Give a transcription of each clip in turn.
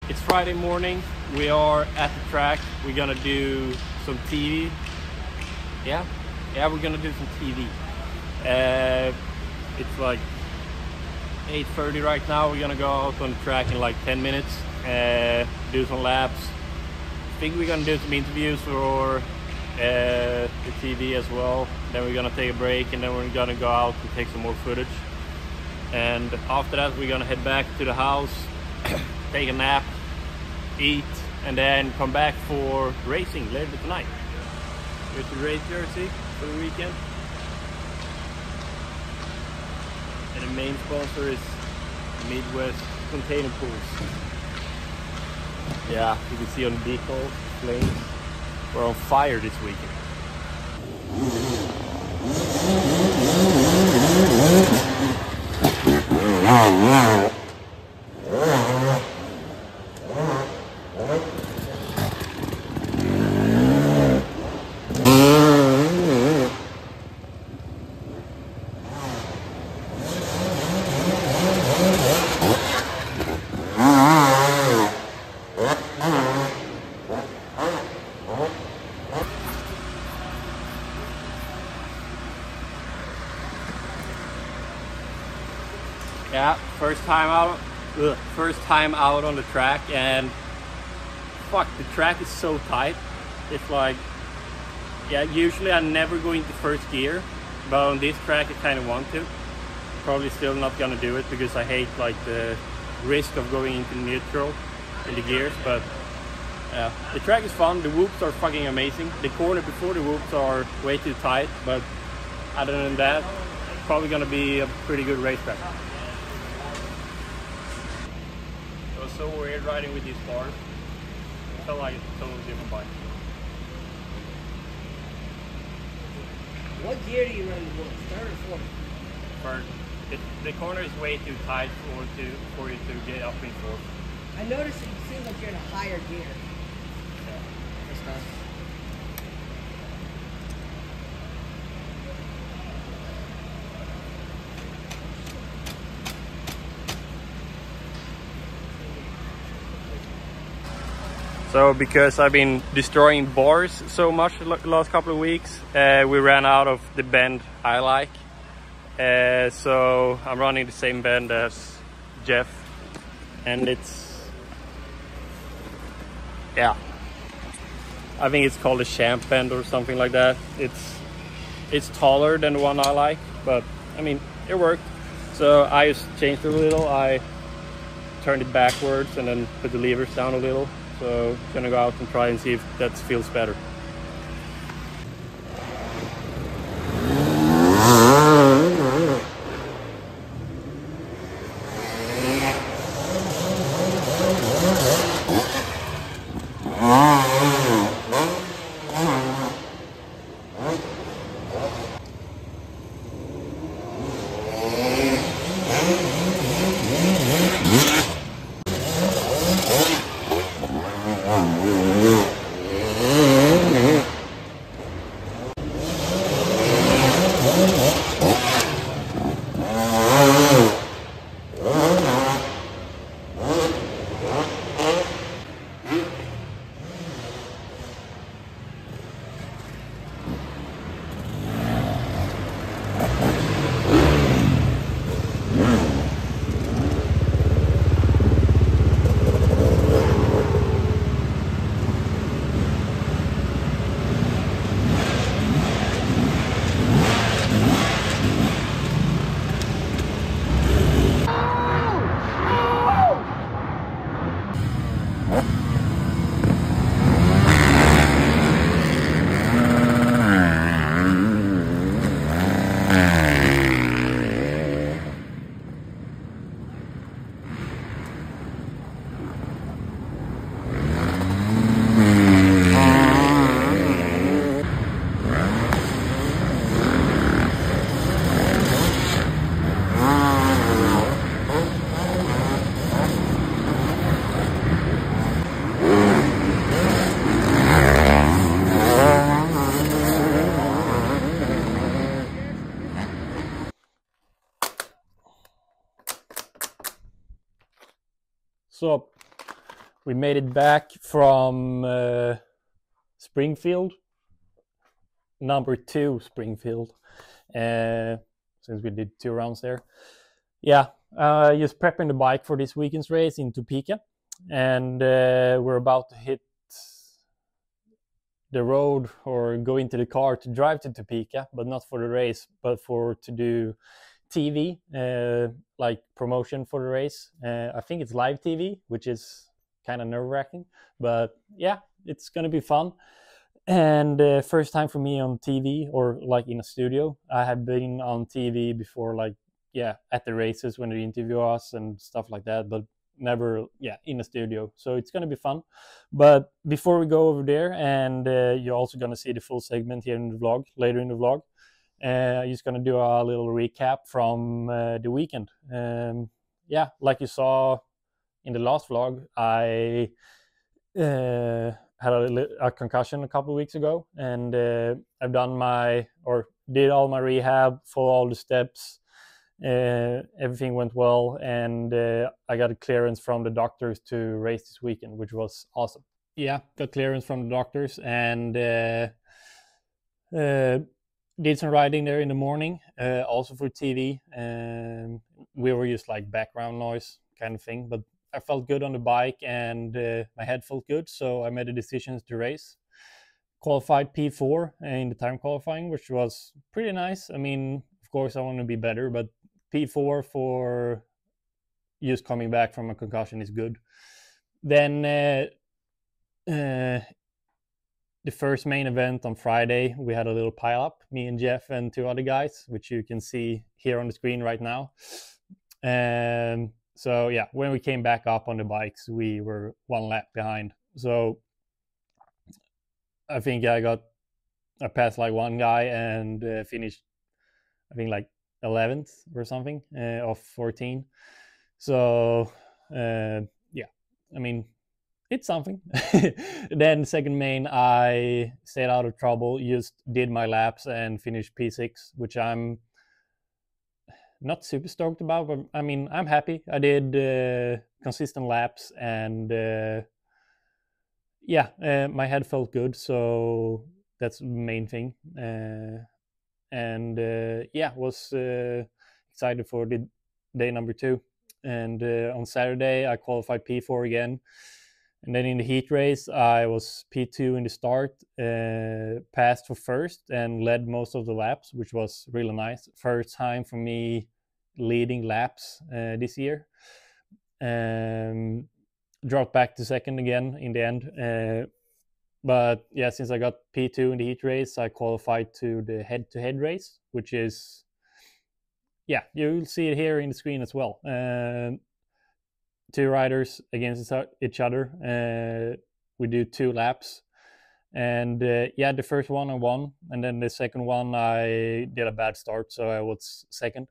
It's Friday morning. We are at the track. We're gonna do some TV. Yeah, we're gonna do some TV. It's like 8:30 right now. We're gonna go out on the track in like 10 minutes, do some laps. I think we're gonna do some interviews for the TV as well. Then we're gonna take a break, and then we're gonna go out and take some more footage. And after that, we're gonna head back to the house, take a nap, eat, and then come back for racing later tonight. With the race jersey for the weekend. And the main sponsor is Midwest Container Pools. Yeah, you can see on the decal flames. We're on fire this weekend. Yeah, first time out on the track, and fuck, the track is so tight. It's like, yeah, usually I never go into first gear, but on this track I kind of want to. Probably still not gonna do it because I hate like the risk of going into neutral in the gears, but yeah, the track is fun. The whoops are fucking amazing. The corner before the whoops are way too tight, but other than that, probably gonna be a pretty good racetrack. It was so weird riding with these bars. It felt like a totally different bike. What gear do you run the whoops? Third or fourth? Third. The corner is way too tight for you to get up in fourth. I noticed it seems like you're in a higher gear. Yeah. That's nice. So because I've been destroying bars so much the last couple of weeks, we ran out of the bend I like. So I'm running the same bend as Jeff, and it's, yeah, I think it's called a champ bend or something like that. It's taller than the one I like, but I mean, it worked. So I just changed it a little. I turned it backwards and then put the levers down a little. So I'm gonna go out and try and see if that feels better. So We made it back from Springfield, number 2 Springfield, since we did 2 rounds there. Yeah, just prepping the bike for this weekend's race in Topeka, and we're about to hit the road or go into the car to drive to Topeka, but not for the race, but to do TV, like promotion for the race. I think it's live TV, which is kind of nerve-wracking, but yeah, it's gonna be fun. And first time for me on TV or like in a studio. I have been on TV before, like at the races when they interview us and stuff like that, but never in a studio. So it's gonna be fun. But before we go over there, and you're also gonna see the full segment here in the vlog later in the vlog. I'm just gonna do a little recap from the weekend. Like you saw in the last vlog, I had a concussion a couple of weeks ago, and I've did all my rehab, followed all the steps. Everything went well, and I got a clearance from the doctors to race this weekend, which was awesome. Yeah, got clearance from the doctors, and did some riding there in the morning, also for TV. We were just like background noise kind of thing, but I felt good on the bike, and my head felt good, so I made a decision to race. Qualified P4 in the time qualifying, which was pretty nice. I mean, of course I want to be better, but P4 for just coming back from a concussion is good. Then the first main event on Friday, we had a little pile up, me and Jeff and 2 other guys, which you can see here on the screen right now. So yeah, when we came back up on the bikes, we were 1 lap behind. So I think I passed like 1 guy and finished, I think like 11th or something of 14. So I mean, it's something. Then second main, I stayed out of trouble, just did my laps and finished P6, which I'm not super stoked about, but I mean, I'm happy. I did consistent laps, and my head felt good, so that's the main thing. Was excited for the day number 2. And on Saturday, I qualified P4 again. And then in the heat race, I was P2 in the start, passed for first and led most of the laps, which was really nice. First time for me leading laps this year. Dropped back to second again in the end. But yeah, since I got P2 in the heat race, I qualified to the head-to-head race, which is, you'll see it here in the screen as well. 2 riders against each other. We do 2 laps, and the first one I won, and then the second one I did a bad start, so I was second,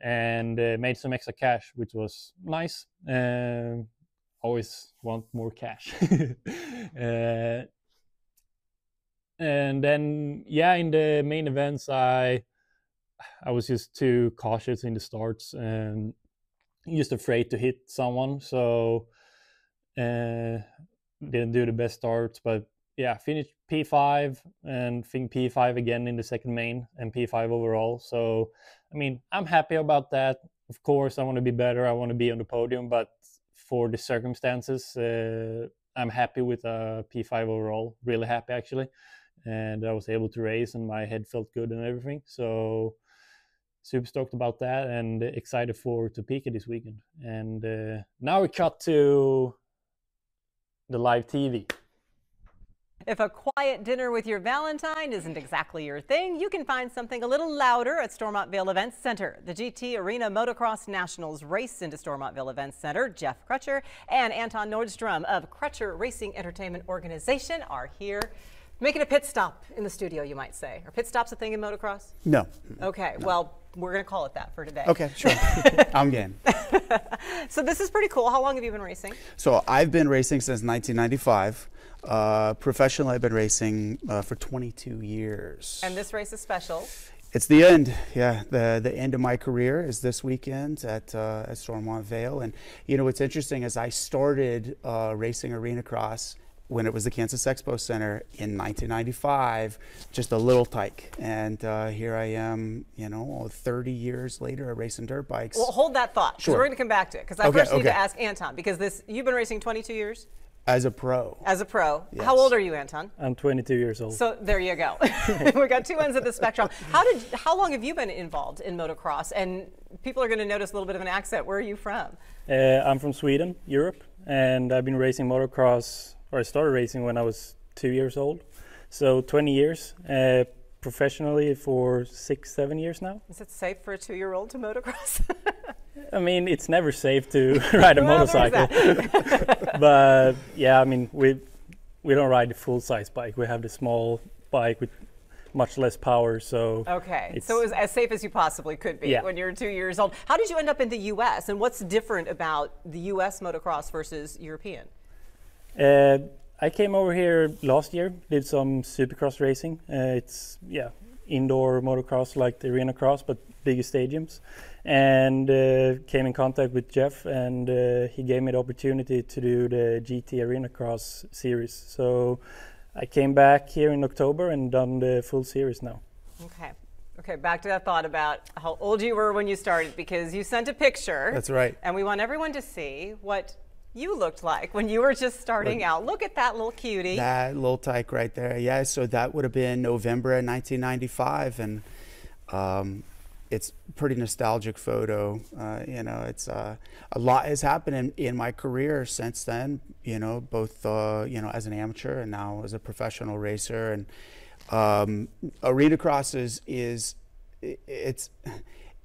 and made some extra cash, which was nice. Always want more cash. And then in the main events, I was just too cautious in the starts and just afraid to hit someone, so didn't do the best starts. But finished P5 and think P5 again in the second main and P5 overall. So I mean, I'm happy about that. Of course I want to be better, I want to be on the podium, but for the circumstances, I'm happy with P5 overall, really happy actually. And I was able to race, and my head felt good and everything, so super stoked about that, and excited for Topeka this weekend. And now we cut to the live TV. If a quiet dinner with your Valentine isn't exactly your thing, you can find something a little louder at Stormontville Events Center. The GT Arena Motocross Nationals race into Stormontville Events Center. Jeff Crutcher and Anton Nordstrom of Crutcher Racing Entertainment Organization are here. Making a pit stop in the studio, you might say. Are pit stops a thing in motocross? No. Okay, no. Well, we're going to call it that for today. Okay, sure. I'm game. So this is pretty cool. How long have you been racing? So I've been racing since 1995. Professionally, I've been racing for 22 years. And this race is special? It's the end. Yeah, the end of my career is this weekend at Stormont Vale. And you know what's interesting is I started racing Arenacross when it was the Kansas Expo Center in 1995, just a little tyke. And here I am, you know, 30 years later racing dirt bikes. Well, hold that thought, because Sure. we're going to come back to it. Because I first need to ask Anton, because you've been racing 22 years? As a pro. As a pro. Yes. How old are you, Anton? I'm 22 years old. So there you go. We've got two ends of the spectrum. How long have you been involved in motocross? And people are going to notice a little bit of an accent. Where are you from? I'm from Sweden, Europe, and I've been racing motocross, or I started racing when I was 2 years old. So 20 years, professionally for 6-7 years now. Is it safe for a 2-year-old to motocross? I mean, it's never safe to ride a motorcycle. But yeah, I mean, we don't ride the full-size bike. We have the small bike with much less power. So okay, so it was as safe as you possibly could be when you're 2 years old. How did you end up in the U.S. and what's different about the U.S. motocross versus European? I came over here last year, did some supercross racing. It's indoor motocross like the Arenacross, but bigger stadiums. And came in contact with Jeff, and he gave me the opportunity to do the GT Arenacross series. So I came back here in October and done the full series now. Okay, back to that thought about how old you were when you started, because you sent a picture. That's right. And we want everyone to see what you looked like when you were just starting out. Look at that little cutie. That little tyke right there. Yeah, so that would have been November of 1995, and it's a pretty nostalgic photo. You know, it's a lot has happened in my career since then. You know, both you know, as an amateur and now as a professional racer. And Arenacross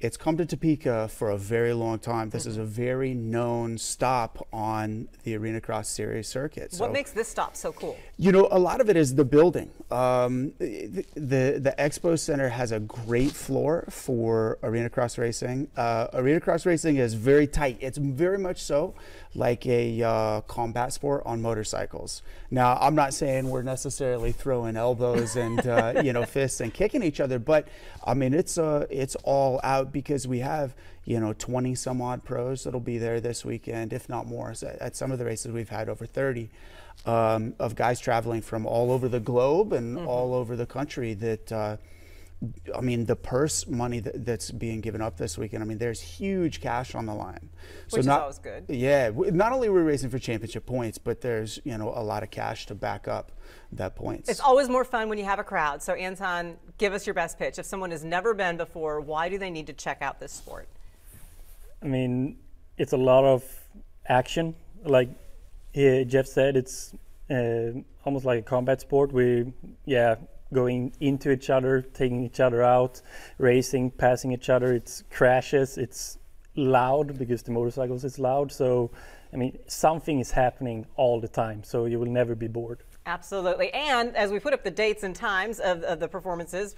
it's come to Topeka for a very long time. This is a very known stop on the Arenacross series circuit. So, what makes this stop so cool? You know, a lot of it is the building. The Expo Center has a great floor for Arenacross racing. Arenacross racing is very tight. It's very much so like a combat sport on motorcycles. Now, I'm not saying we're necessarily throwing elbows and you know, fists and kicking each other, but I mean, it's all out, because we have, you know, 20 some odd pros that'll be there this weekend, if not more. So at some of the races we've had over 30 of guys traveling from all over the globe and all over the country. That I mean, the purse money that's being given up this weekend, I mean, there's huge cash on the line. Which is always good. Yeah, not only are we racing for championship points, but there's, you know, a lot of cash to back up that points. It's always more fun when you have a crowd. So Anton, give us your best pitch. If someone has never been before, why do they need to check out this sport? I mean, it's a lot of action. Like Jeff said, it's almost like a combat sport. Going into each other, taking each other out, racing, passing each other. It's crashes, it's loud because the motorcycles is loud. So, I mean, something is happening all the time, so you will never be bored. Absolutely. And as we put up the dates and times of the performances,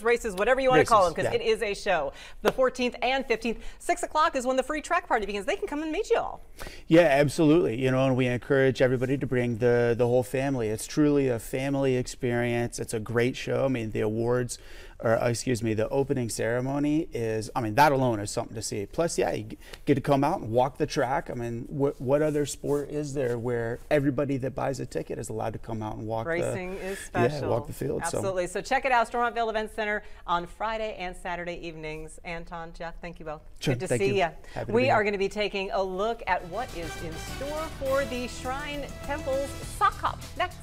races, whatever you want to call them, because it is a show. The 14th and 15th, 6 o'clock is when the free track party begins. They can come and meet you all. Yeah, absolutely. You know, and we encourage everybody to bring the whole family. It's truly a family experience. It's a great show. I mean, the awards, or excuse me, the opening ceremony is, I mean, that alone is something to see. Plus, yeah, you get to come out and walk the track. I mean, what other sport is there where everybody that buys a ticket is allowed to come out and walk Racing is special. Yeah, walk the field. Absolutely. So check it out, Stormont Vale Events Center on Friday and Saturday evenings. Anton, Jeff, thank you both. Sure, good to see you. We are going to be taking a look at what is in store for the Shrine Temple's Sock Hop next.